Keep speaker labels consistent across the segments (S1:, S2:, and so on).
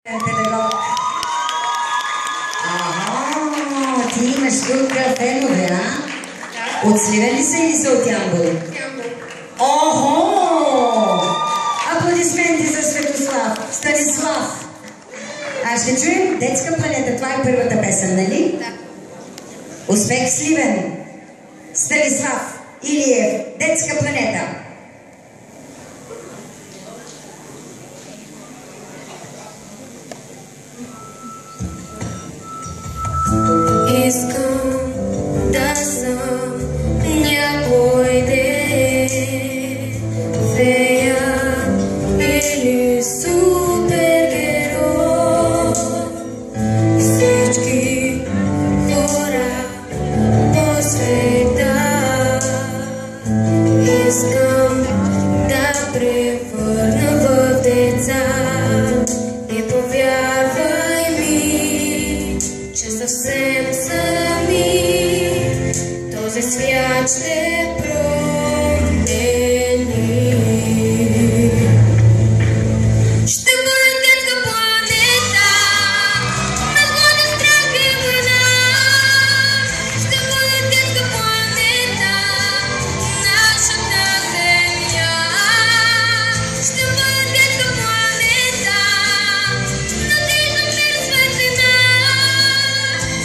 S1: Педагог. Ти имаш тук фенове, а? Да. От Сливен ли са или са от Ямбол?
S2: Ямбол.
S1: Охо! Аплодисменти за Светослав. Станислав. Ще чуем Детска планета. Това е първата песен, нали?
S2: Да.
S1: Успех Сливен. Станислав Илиев. Детска планета.
S2: Искам да съм някой ден, фея или супергерой. Всички хора по света искам да превърна в деца. И повярвай ми, че съвсем сами този свят ще промени. Ще бъде детска планета, надгони страх и война. Ще бъде детска планета, нашата земя. Ще бъде детска планета, надежда, мир, светлина.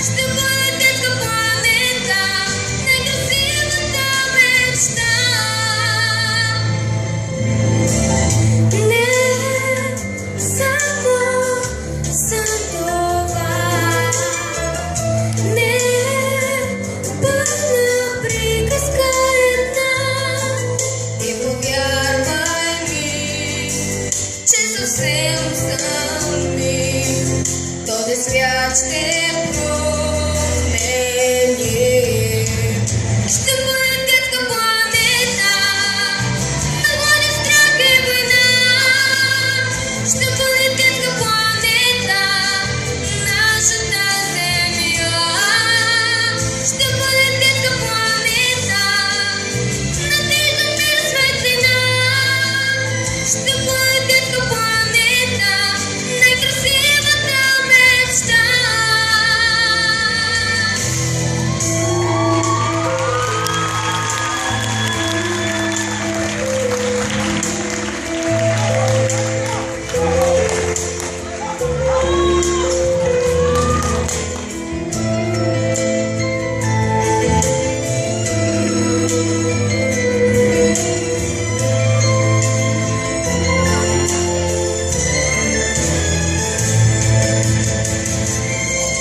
S2: Ще бъде детска планета, най-красивата мечта. Не само за това, не пълна приказка една. И повярвай ми, че съвсем сами този свят ще промени. Ще бъде детска планета, надгони страх и война. Ще бъде детска планета, нашата земя. Ще бъде детска планета, надежда, мир, светлина. Ще бъде детска планета, най-красивата мечта.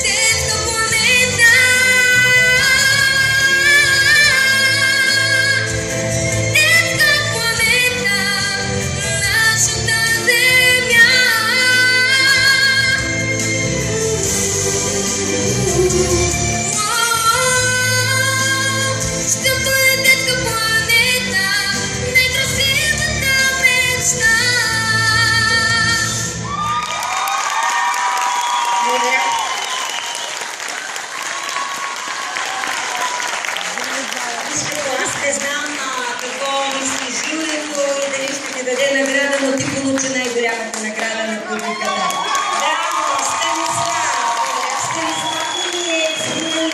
S2: Детска планета, детска планета, нашата земя. Ще бъде детска планета, най-красивата мечта. Благодаря.
S1: Аз не знам какво мисли журито и дали ще ти даде награда, но ти получи най-голямата награда на публиката. Браво, Станислав! Станислав Илиев,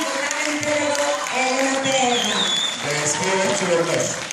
S1: вокален педагог, Елена Пеева.
S3: Да я спея, че веднъж.